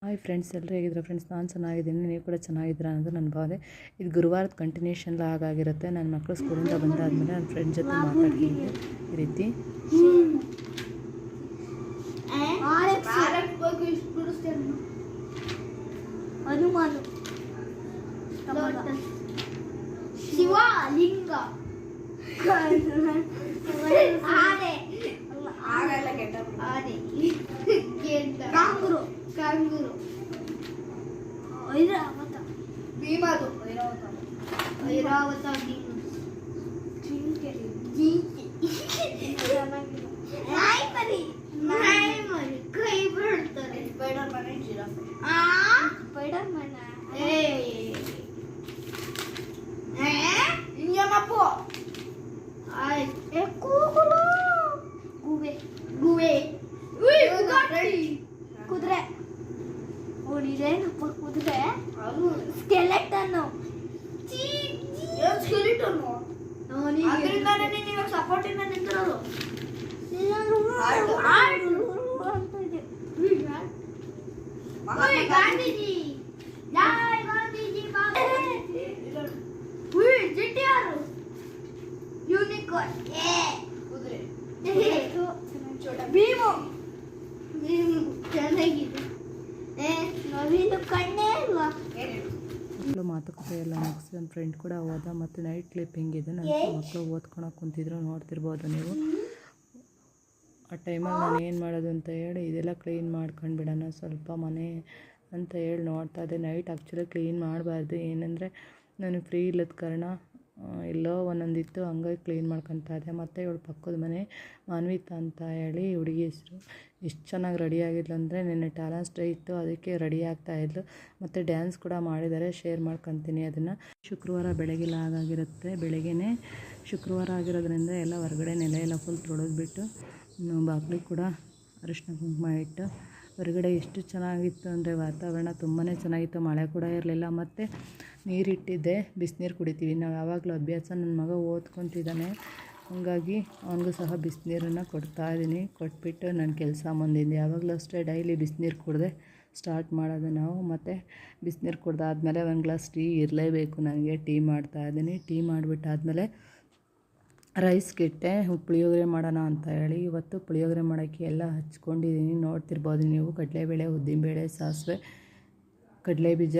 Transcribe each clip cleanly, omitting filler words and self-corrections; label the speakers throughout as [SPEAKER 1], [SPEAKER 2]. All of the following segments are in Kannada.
[SPEAKER 1] ಹಾಯ್ ಫ್ರೆಂಡ್ಸ್, ಎಲ್ಲರೂ ಹೇಗಿದ್ದೀರಾ ಫ್ರೆಂಡ್ಸ್? ನಾನು ಚೆನ್ನಾಗಿದ್ದೀನಿ, ನೀವು ಕೂಡ ಚೆನ್ನಾಗಿದ್ದೀರಾ ಅನ್ನೋದು ನನ್ನ ಭಾವನೆ. ಇದು ಗುರುವಾರದ ಕಂಟಿನ್ಯೂಷನ್ ಹಾಗಾಗಿರುತ್ತೆ. ನನ್ನ ಮಕ್ಕಳು ಸ್ಕೂಲಿಂದ ಬಂದಾದಮೇಲೆ ನನ್ನ ಫ್ರೆಂಡ್ ಜೊತೆ ಮಾತಾಡ್ತಿದ್ದೆ ಈ ರೀತಿ.
[SPEAKER 2] ಹನುಮಾನು, ಶಿವಲಿಂಗ, ಕಾಂಗುರು, ಕಾಂಗುರು, ಐರಾವತ, ಭೀಮದು, ಐರಾವತ, ಜಿಂಕೆ, ನಾಯಿ ಮರಿ, ಕೈ ಬಿಡ್ತಾರೆ, Spider Man, giraffe, Spider Man, ಇಂಜನಪ್ಪು, ಕೂಗುರು, ಗುವೆ, ಗುವೆ, ಕುದುರೆ, ಓಡಿದೇನಪ್ಪ ಕುದುರೆ, ಸ್ಕೆಲೆಟನ್, ಸ್ಕೆಲೆಟನ್, ಅದರಿಂದಾನೇ ನೀನು ಇವಾಗ ಸಪೋರ್ಟಿಂದ ನಿಂತಿರೋದು. ಗಾಂಧೀಜಿ, ಜೈ ಗಾಂಧೀಜಿ, ಜಿಟಿಆರ್, ಯೂನಿಕಾರ್ನ್, ಕುದುರೆ, ಭೀಮು, ಭೀಮು ಚೆನ್ನಾಗಿದೆ. ನವೀನು ಕಣ್ಣೇ ಅಲ್ವಾ?
[SPEAKER 1] ಮಾತುಕತೆ ಎಲ್ಲ ಮುಗಿಸಿ ನನ್ನ ಫ್ರೆಂಡ್ ಕೂಡ ಹೋದ. ಮತ್ತು ನೈಟ್ ಕ್ಲಿಪ್ಪಿಂಗ್ ಇದೆ. ನನ್ನ ಮಕ್ಕಳು ಓದ್ಕೊಳಕ್ಕೆ ಕುಂತಿದ್ರು, ನೋಡ್ತಿರ್ಬೋದು ನೀವು. ಆ ಟೈಮಲ್ಲಿ ನಾನು ಏನು ಮಾಡೋದು ಅಂತ ಹೇಳಿ ಇದೆಲ್ಲ ಕ್ಲೀನ್ ಮಾಡ್ಕೊಂಡು ಬಿಡೋಣ ಸ್ವಲ್ಪ ಮನೆ ಅಂತ ಹೇಳಿ ನೋಡ್ತಾ ಇದ್ದೆ. ನೈಟ್ ಆ್ಯಕ್ಚುಲಿ ಕ್ಲೀನ್ ಮಾಡಬಾರ್ದು, ಏನಂದರೆ ನಾನು ಫ್ರೀ ಇಲ್ಲದ ಕಾರಣ ಎಲ್ಲೋ ಒಂದೊಂದಿತ್ತು, ಹಂಗಾಗಿ ಕ್ಲೀನ್ ಮಾಡ್ಕೊತಾ ಇದ್ದೆ. ಮತ್ತು ಇವಳು ಪಕ್ಕದ ಮನೆ ಮಾನ್ವಿತಾ ಅಂತ ಹೇಳಿ ಹುಡುಗಿ ಹೆಸರು. ಎಷ್ಟು ಚೆನ್ನಾಗಿ ರೆಡಿಯಾಗಿದ್ಲು ಅಂದರೆ, ನಿನ್ನೆ ಟ್ಯಾಲೆಂಟ್ ಡೇ ಇತ್ತು, ಅದಕ್ಕೆ ರೆಡಿ ಆಗ್ತಾಯಿದ್ಲು. ಮತ್ತು ಡ್ಯಾನ್ಸ್ ಕೂಡ ಮಾಡಿದ್ದಾರೆ, ಶೇರ್ ಮಾಡ್ಕೊತೀನಿ ಅದನ್ನು. ಶುಕ್ರವಾರ ಬೆಳಗ್ಗೆಲ್ಲ ಹಾಗಾಗಿರುತ್ತೆ. ಬೆಳಗ್ಗೆನೇ ಶುಕ್ರವಾರ ಆಗಿರೋದ್ರಿಂದ ಎಲ್ಲ ಹೊರಗಡೆ ನೆಲ ಎಲ್ಲ ಫುಲ್ ತೊಳೆದ್ಬಿಟ್ಟು ಬಾಗಿಲಿಗೆ ಕೂಡ ಅರಿಶಿನ ಕುಂಕುಮ ಇಟ್ಟು ಹೊರಗಡೆ ಎಷ್ಟು ಚೆನ್ನಾಗಿತ್ತು ಅಂದರೆ ವಾತಾವರಣ ತುಂಬಾ ಚೆನ್ನಾಗಿತ್ತು. ಮಳೆ ಕೂಡ ಇರಲಿಲ್ಲ. ಮತ್ತು ನೀರಿಟ್ಟಿದ್ದೆ, ಬಿಸಿನೀರು ಕುಡಿತೀವಿ ನಾವು ಯಾವಾಗಲೂ ಅಭ್ಯಾಸ. ನನ್ನ ಮಗ ಓದ್ಕೊತಿದ್ದಾನೆ, ಹಾಗಾಗಿ ಅವನಿಗೂ ಸಹ ಬಿಸಿನೀರನ್ನು ಕೊಡ್ತಾಯಿದ್ದೀನಿ. ಕೊಟ್ಬಿಟ್ಟು ನನ್ನ ಕೆಲಸ ಮುಂದಿಂದೆ ಯಾವಾಗಲೂ ಅಷ್ಟೇ ಡೈಲಿ ಬಿಸಿನೀರು ಕುಡಿದೆ ಸ್ಟಾರ್ಟ್ ಮಾಡೋದು ನಾವು. ಮತ್ತು ಬಿಸಿನೀರು ಕುಡ್ದಾದ್ಮೇಲೆ ಒಂದು ಗ್ಲಾಸ್ ಟೀ ಇರಲೇಬೇಕು ನನಗೆ. ಟೀ ಮಾಡ್ತಾಯಿದ್ದೀನಿ. ಟೀ ಮಾಡಿಬಿಟ್ಟಾದ್ಮೇಲೆ ರೈಸ್ಗಿಟ್ಟೆ ಪುಳಿಯೋಗರೆ ಮಾಡೋಣ ಅಂತ ಹೇಳಿ. ಇವತ್ತು ಪುಳಿಯೋಗರೆ ಮಾಡೋಕ್ಕೆ ಎಲ್ಲ ಹಚ್ಕೊಂಡಿದ್ದೀನಿ, ನೋಡ್ತಿರ್ಬೋದು ನೀವು. ಕಡಲೆಬೇಳೆ, ಉದ್ದಿನಬೇಳೆ, ಸಾಸಿವೆ, ಕಡಲೆಬೀಜ,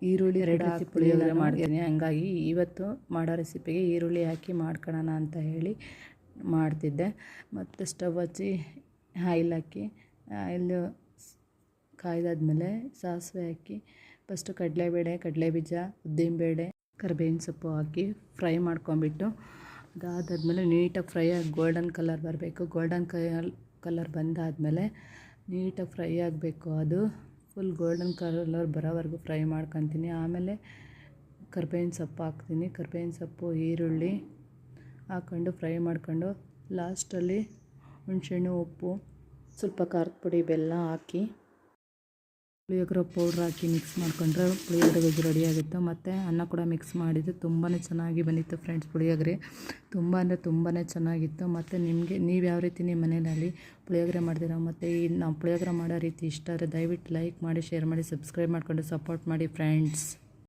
[SPEAKER 1] ಈರುಳ್ಳಿ ಎರಡು ಹಾಕಿ ಪುಳಿಯೋಗರೆ ಮಾಡ್ತೀನಿ. ಹಂಗಾಗಿ ಇವತ್ತು ಮಾಡೋ ರೆಸಿಪಿಗೆ ಈರುಳ್ಳಿ ಹಾಕಿ ಮಾಡ್ಕೊಳ್ಳೋಣ ಅಂತ ಹೇಳಿ ಮಾಡ್ತಿದ್ದೆ. ಮತ್ತು ಸ್ಟವ್ ಹಚ್ಚಿ ಆಯಿಲ್ ಹಾಕಿ, ಆಯಿಲ್ ಕಾಯ್ದಾದ್ಮೇಲೆ ಸಾಸಿವೆ ಹಾಕಿ ಫಸ್ಟು ಕಡಲೆಬೇಳೆ, ಕಡಲೆಬೀಜ, ಉದ್ದಿನಬೇಳೆ, ಕರಿಬೇವಿನ ಸೊಪ್ಪು ಹಾಕಿ ಫ್ರೈ ಮಾಡ್ಕೊಂಬಿಟ್ಟು, ಅದಾದಮೇಲೆ ನೀಟಾಗಿ ಫ್ರೈ ಆಗಿ ಗೋಲ್ಡನ್ ಕಲರ್ ಬರಬೇಕು. ಗೋಲ್ಡನ್ ಕಲರ್ ಬಂದಾದಮೇಲೆ ನೀಟಾಗಿ ಫ್ರೈ ಆಗಬೇಕು. ಅದು ಫುಲ್ ಗೋಲ್ಡನ್ ಕಲರ್ ಬರೋವರೆಗೂ ಫ್ರೈ ಮಾಡ್ಕೊತೀನಿ. ಆಮೇಲೆ ಕರಿಬೇವಿನ ಸೊಪ್ಪು ಹಾಕ್ತೀನಿ. ಕರಿಬೇವಿನ ಸೊಪ್ಪು, ಈರುಳ್ಳಿ ಹಾಕ್ಕೊಂಡು ಫ್ರೈ ಮಾಡ್ಕೊಂಡು ಲಾಸ್ಟಲ್ಲಿ ಹುಣಸೆಹಣ್ಣು, ಉಪ್ಪು, ಸ್ವಲ್ಪ ಖಾರದ ಪುಡಿ, ಬೆಲ್ಲ ಹಾಕಿ ಪುಳಿಯೋಗರೆ ಪೌಡ್ರ್ ಹಾಕಿ ಮಿಕ್ಸ್ ಮಾಡಿಕೊಂಡ್ರೆ ಪುಳಿಯೋಗರೆ ಗೊಜ್ಜು ರೆಡಿಯಾಗಿತ್ತು. ಮತ್ತು ಅನ್ನ ಕೂಡ ಮಿಕ್ಸ್ ಮಾಡಿದ್ದು ತುಂಬಾ ಚೆನ್ನಾಗಿ ಬಂದಿತ್ತು ಫ್ರೆಂಡ್ಸ್. ಪುಳಿಯೋಗರೆ ತುಂಬ ಅಂದರೆ ತುಂಬಾ ಚೆನ್ನಾಗಿತ್ತು. ಮತ್ತು ನೀವು ಯಾವ ರೀತಿ ನಿಮ್ಮ ಮನೆಯಲ್ಲಿ ಪುಳಿಯೋಗರೆ ಮಾಡ್ತೀರಾ, ಮತ್ತು ಈ ನಾವು ಪುಳಿಯೋಗರೆ ಮಾಡೋ ರೀತಿ ಇಷ್ಟ ಆದರೆ ದಯವಿಟ್ಟು ಲೈಕ್ ಮಾಡಿ, ಶೇರ್ ಮಾಡಿ, ಸಬ್ಸ್ಕ್ರೈಬ್ ಮಾಡಿಕೊಂಡು ಸಪೋರ್ಟ್ ಮಾಡಿ ಫ್ರೆಂಡ್ಸ್.